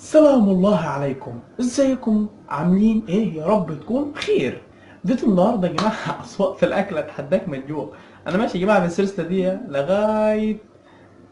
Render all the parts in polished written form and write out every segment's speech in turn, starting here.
سلام الله عليكم، ازيكم؟ عاملين ايه؟ يا رب تكون بخير. فيديو النهارده يا جماعه اصوات الاكل اتحداك من الجوع. انا ماشي يا جماعه بالسلسله دي لغايه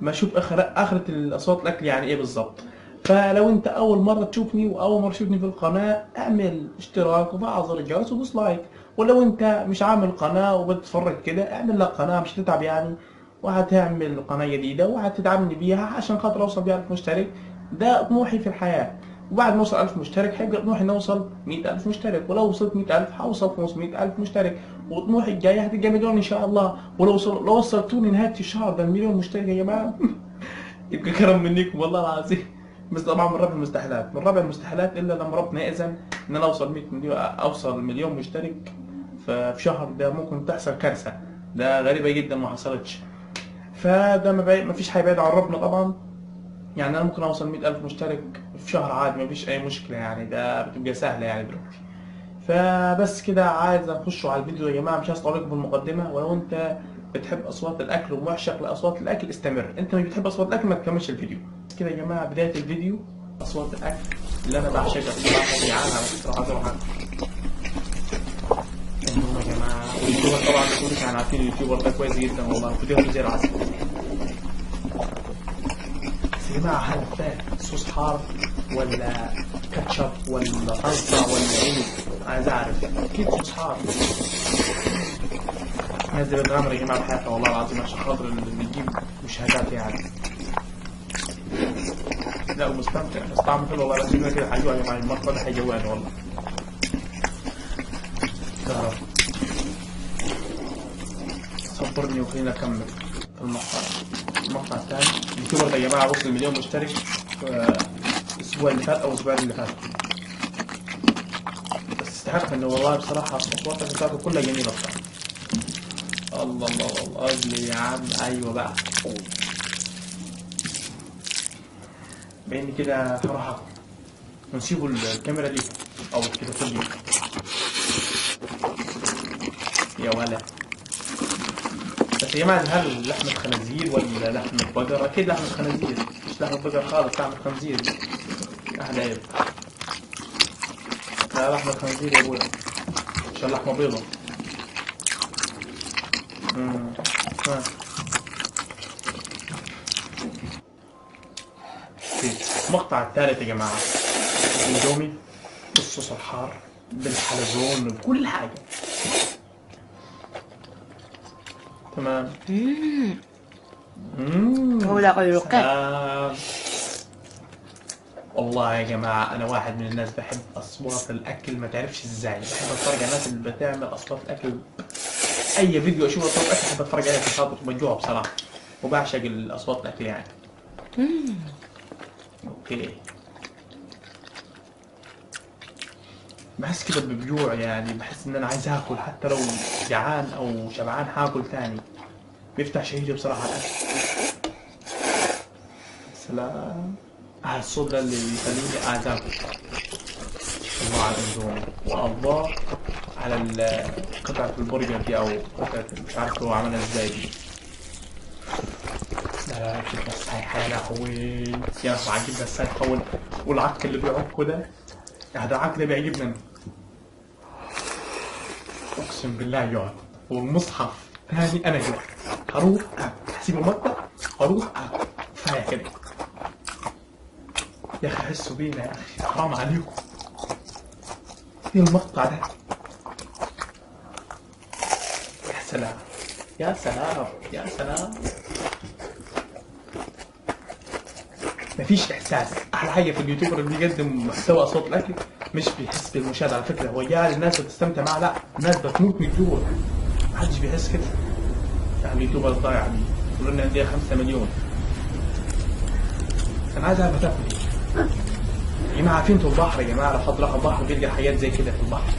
ما اشوف اخرة الاصوات الاكل يعني ايه بالظبط. فلو انت اول مره تشوفني واول مره تشوفني في القناه اعمل اشتراك وفعل زر الجرس ودوس لايك. ولو انت مش عامل قناه وبتتفرج كده اعمل لك قناه، مش هتتعب يعني. وهتعمل قناه جديده وهتدعمني بيها عشان خاطر اوصل بيها 1000 مشترك. ده طموحي في الحياه. وبعد ما اوصل 1000 مشترك هيبقى طموحي اني اوصل 100000 مشترك، ولو وصلت 100000 هوصل 500000 مشترك، وطموحي الجاي هتبقى مليون ان شاء الله. لو وصلتوني نهايه الشهر ده المليون مشترك يا جماعه يبقى كرم منكم والله العظيم. بس طبعا من رابع المستحيلات، من رابع المستحيلات الا لما ربنا يأذن ان انا اوصل 100 مليون، اوصل مليون مشترك في شهر. ده ممكن تحصل كارثه، ده غريبه جدا ما حصلتش. فده ما فيش حاجه بعيده عن ربنا طبعا. يعني انا ممكن اوصل 100000 مشترك في شهر عادي، ما فيش اي مشكله يعني، ده بتبقى سهله يعني دلوقتي. فبس كده عايز اخشوا على الفيديو يا جماعه، مش هطول عليكم في المقدمه. ولو انت بتحب اصوات الاكل ومعشق لاصوات الاكل استمر، انت مش بتحب اصوات الاكل ما تكملش الفيديو. كده يا جماعه بدايه الفيديو اصوات الاكل اللي انا بعشقها بصراحه. جعان على فكره عايز اروح اكل. المهم يا جماعه اليوتيوبر طبعا كلكم يعني عارفين اليوتيوبر ده كويس جدا والله، فيديوهاته زي العسل. بس يا جماعه هل ده صوص حار ولا كاتشب ولا صلصه ولا ايه؟ عايز اعرف. اكيد صوص حار. الناس دي بتغامر يا جماعه بحياتها والله العظيم عشان خاطر اللي بيجيب مشاهدات يعني. لا ومستمتع بس طعمه حلو والله. بس كده حيجوع يا جماعه، المقطع ده حيجوعني والله. كهرب صبرني وخلينا اكمل في المقطع الثاني. اليوتيوبر ده يا جماعه وصل المليون مشترك الاسبوع اللي فات او الاسبوعين اللي فات. بس يستحق انه والله بصراحه اصواته بتاعته كلها جميله بصراحه. الله الله الله اجلي يا عم. ايوه بقى بإني كده هروح اكل ونسيبوا الكاميرا دي او التليفون دي يا ولا. بس يا جماعه هل لحمة خنازير ولا لحمة بقر؟ اكيد لحمة خنازير، مش لحمة بقر خالص، لحمة خنزير. احلى عيب. لا لحمة خنزير يا ابويا، عشان لحمة بيضة. المقطع الثالث يا جماعة اندومي بالصوص الحار بالحلزون بكل حاجة. تمام. هو لا قلقان. والله يا جماعة أنا واحد من الناس بحب أصوات الأكل، ما تعرفش إزاي بحب أتفرج على الناس اللي بتعمل أصوات الأكل. أي فيديو أشوف أصوات الأكل بحب أتفرج عليه عشان خاطر بجوع بصراحة، وبعشق الأصوات الأكل يعني. أوكي. بحس كده بجوع يعني، بحس إن أنا عايز آكل حتى لو جعان أو شبعان هاكل تاني. بيفتح شهيتي بصراحة الأكل. سلام. الصوت ده اللي بيخليني عايز آكل. الله على الاندومي، والله على قطعة البرجر دي او قطعة مش عارف هو عملها ازاي دي. لا لا بتبقى سايحة يا لهوي. يا لهوي عاجبنا السايحة والعك اللي بيعكوا ده. هذا العك ده بيعجبنا اقسم بالله يقعد. والمصحف تاني انا جوع. هروح هسيب المقطع هروح كفاية كده. يا اخي حسوا بينا يا اخي، حرام عليكم. ايه المقطع ده؟ يا سلام يا سلام يا سلام. مفيش احساس. احلى حاجه في اليوتيوبر اللي بيقدم محتوى صوت الاكل مش بيحس بالمشاهده على فكره، هو جاي الناس بتستمتع معاه، لا الناس بتموت من الجوع. محدش بيحس كده. يعني اليوتيوبر الضايع دي يقولوا لنا عندي 5 مليون. انا عايز اعرف تاكل ايه يا جماعه. عارفين انتوا البحر يا جماعه، لو حد راح البحر بيلقى حاجات زي كده في البحر.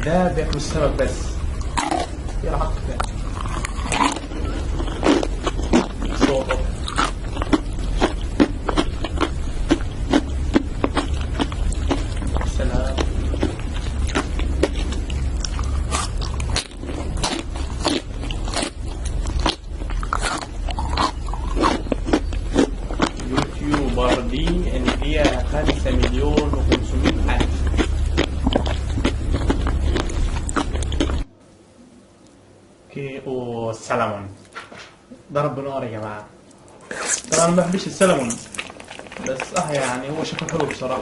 ده بياكل السمك بس. ايه العق ده؟ صوته سلام. يوتيوبر دي ان في اوكي والسلمون ضرب نار يا جماعه. طبعا ما بحبش السلمون بس يعني هو شكله حلو بصراحه.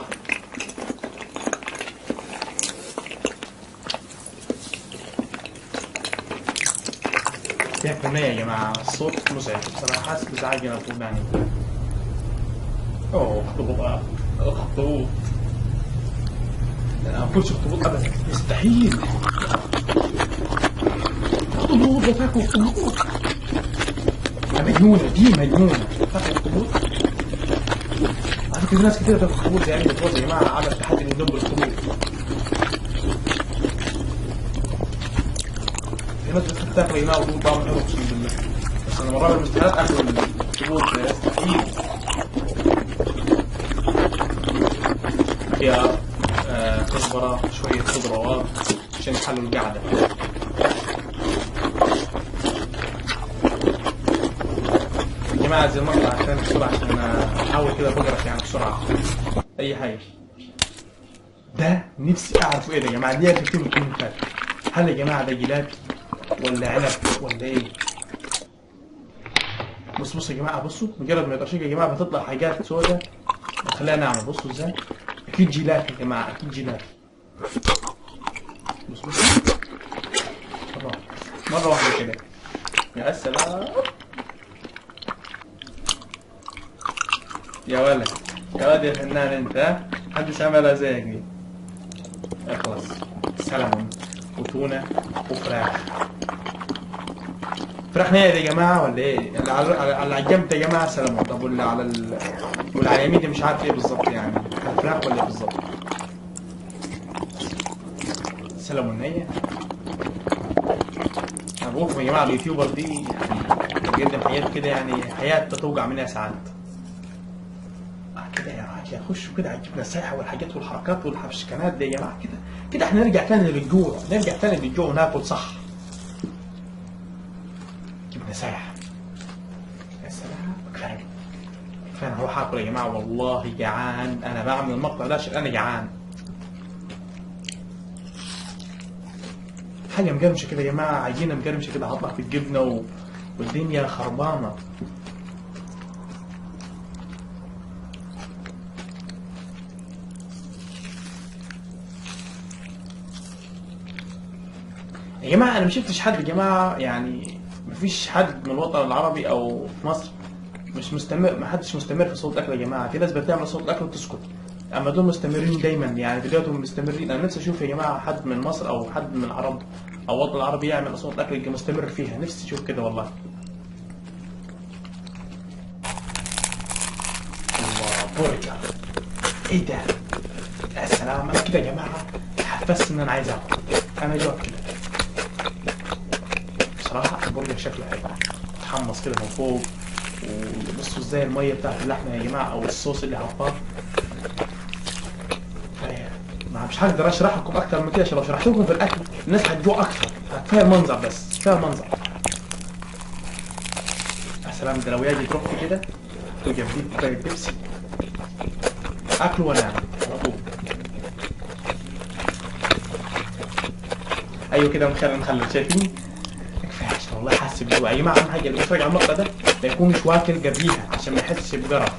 فيها كمية يا جماعه، الصوت مزعج بصراحه، حاسس بزعج انا طول يعني. اوه اخطبوط، اخطبوط. انا ما باكلش اخطبوط ابدا، مستحيل. اخطبوط بتاكل اخطبوط؟ مجنونة دي، مجنونة تاكل اخطبوط؟ على فكرة في ناس كتير بتاكل اخطبوط، يعني بتوزع يا جماعة عمل تحدي من دب الاخطبوط. في ناس بتاكل يا جماعة وتقول طعمه حلو اقسم بالله، بس انا مرة من المستحيلات اكل الاخطبوط، مستحيل. فيها كزبرة، شوية خضروات عشان يحلوا القعدة. يا جماعة زي المقطع عشان بسرعة، عشان أحاول كده بقرف يعني بسرعة أي حاجة. ده نفسي أعرف إيه ده يا جماعة، دي أكتب في الكومنتات. هل يا جماعة ده جيلاتي ولا عنب ولا إيه؟ بصوا يا جماعة، بصوا مجرد ما يطرشق يا جماعة بتطلع حاجات سودة بتخليها ناعمة. بصوا إزاي؟ أكيد جيلاتي يا جماعة، أكيد جيلاتي. بصوا مرة واحدة كده، يا سلام يا ولد، يا ولد يا فنان انت، ها؟ محدش عملها زيك دي. اخلص. سلمون وتونة وفراخ. فراخ نية يا جماعة ولا ايه؟ اللي على الجنب ده يا جماعة سلمون، طب واللي على اليمين دي مش عارف ايه بالظبط يعني، فراخ ولا ايه بالظبط؟ سلمون نية. انا بقولكم يا جماعة اليوتيوبر دي يعني بيقدم حياة كده، يعني حياة توجع منها ساعات. كده يا راجل خشوا كده على الجبنه السايحه والحاجات والحركات والحبشكنات دي يا جماعه، كده احنا نرجع تاني للجوع، وناكل صح. جبنه سايحه يا سلام. كفايه انا هروح اكل يا جماعه، والله جعان. انا بعمل المقطع ده عشان انا جعان. حاجه مقرمشه كده يا جماعه، عجينه مقرمشه كده هطلع في الجبنه والدنيا خربانه. يا جماعة أنا مشفتش حد يا جماعة، يعني مفيش حد من الوطن العربي أو في مصر مش مستمر، محدش مستمر في صوت الأكل يا جماعة. في ناس بتعمل صوت الأكل وتسكت، أما دول مستمرين دايما، يعني فيديوهاتهم مستمرين. أنا نفسي أشوف يا جماعة حد من مصر أو حد من العرب أو الوطن العربي يعمل صوت الأكل يبقى مستمر فيها، نفسي أشوف كده والله. الله برجر، إيه ده؟ يا سلام، أنا كده يا جماعة حفزت إن أنا عايز آكل، أنا جوعت كده. بصراحة البرجر شكله حلو، متحمص كده من فوق، وبصوا ازاي المية بتاعت اللحمة يا جماعة أو الصوص اللي حطاه. ما مش هقدر أشرح لكم أكتر من كده، عشان لو شرحت لكم في الأكل الناس هتجوع أكتر. كفاية المنظر بس، كفاية المنظر. يا سلام، ده لو يجي تروح كده وجنبيه كوباية بيبسي، أكل وأنام على طول. أيوه كده مخلل شايفين؟ والله حاسس بجوع يا جماعه. اهم حاجه اللي بيتفرج على المقطع ده ما يكونش واكل قبليها عشان ما يحسش بجرف،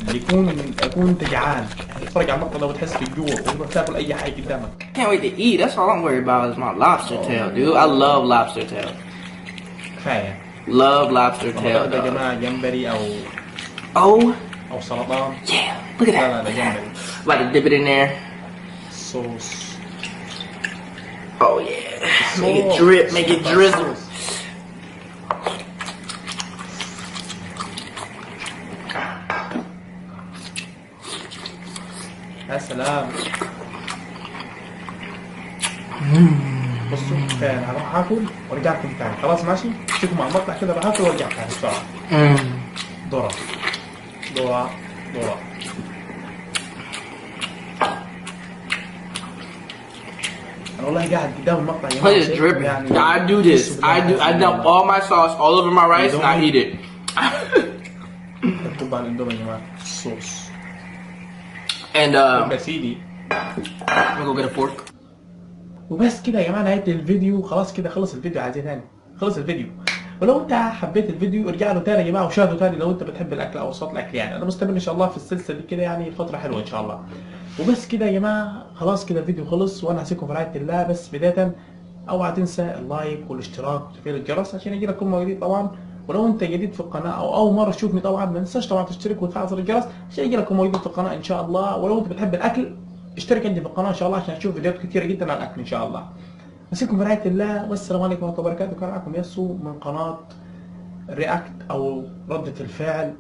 اللي يكون انت جعان، يعني تتفرج على المقطع ده وتحس بالجوع وتروح تاكل اي حاجه قدامك. Can't wait to eat. That's all I'm worried about is my lobster tail, dude. I love lobster tail. كفايه. Love lobster tail. ده يا جماعه جمبري Oh, او سرطان. yeah. Look at لا that. ده جمبري. About to dip it in there. صوص. Oh yeah. Make it drip. Make it drizzle. يا سلام. بصوا كفايه، انا هروح اكل وارجع لكم تاني. خلاص ماشي، اشوفكم مع المقطع كده، بروح اكل وارجع تاني بسرعه. ذره ذره ذره. انا والله قاعد قدام المقطع يا Look at it dripping. يعني I do this. I dump all my sauce all over my rice and I eat it. مكتوب على الاندومي يا جماعه الصوص. And يا سيدي I'm gonna go get a fork. وبس كده يا جماعه، نهايه الفيديو خلاص كده، خلص الفيديو. عايزين تاني؟ خلص الفيديو. ولو انت حبيت الفيديو ارجع له تاني يا جماعه وشاهده تاني لو انت بتحب الاكل او وصفات الاكل. يعني انا مستمر ان شاء الله في السلسله دي كده يعني فتره حلوه ان شاء الله. وبس كده يا جماعه، خلاص كده الفيديو خلص وانا هسيبكم في رعايه الله. بس بدايه اوعى تنسى اللايك والاشتراك وتفعيل الجرس عشان يجي لك كل ما جديد طبعا. ولو انت جديد في القناه او اول مره تشوفني طبعا ما تنساش طبعا تشترك وتفعل زر الجرس عشان يجي لك كل ما جديد في القناه ان شاء الله. ولو انت بتحب الاكل اشترك عندي في القناه ان شاء الله عشان تشوف فيديوهات كتيره جدا عن الاكل ان شاء الله. اسيبكم في رعايه الله والسلام عليكم ورحمه الله وبركاته. كان معكم ياسو من قناه رياكت او ردة الفعل.